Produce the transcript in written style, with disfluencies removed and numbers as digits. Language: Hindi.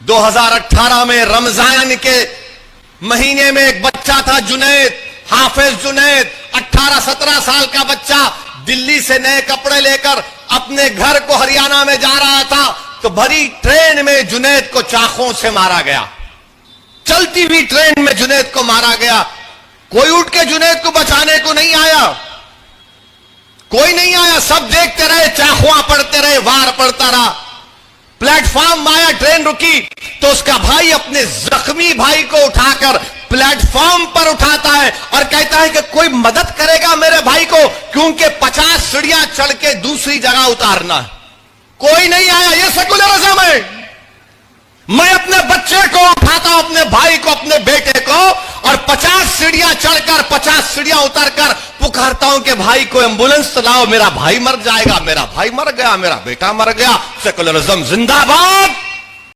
2018 में रमजान के महीने में एक बच्चा था जुनैद, हाफिज जुनैद, 18-17 साल का बच्चा दिल्ली से नए कपड़े लेकर अपने घर को हरियाणा में जा रहा था तो भरी ट्रेन में जुनैद को चाकों से मारा गया। चलती हुई ट्रेन में जुनैद को मारा गया। कोई उठ के जुनैद को बचाने को नहीं आया, कोई नहीं आया, सब देखते रहे, चाकुआं पड़ते रहे, वार पड़ता रहा। प्लेटफॉर्म आया, ट्रेन रुकी तो उसका भाई अपने जख्मी भाई को उठाकर प्लेटफॉर्म पर उठाता है और कहता है कि कोई मदद करेगा मेरे भाई को, क्योंकि 50 सीढ़ियां चढ़ के दूसरी जगह उतारना है। कोई नहीं आया। यह सेकुलरिज्म है। मैं अपने बच्चे को उठाता हूं, अपने भाई को, अपने बेटे को, और 50 सीढ़ियां चढ़कर 50 सीढ़ियां उतरकर पुकारता हूं कि भाई को एंबुलेंस लाओ, मेरा भाई मर जाएगा, मेरा भाई मर गया, मेरा बेटा मर गया। सेकुलरिज्म जिंदाबाद।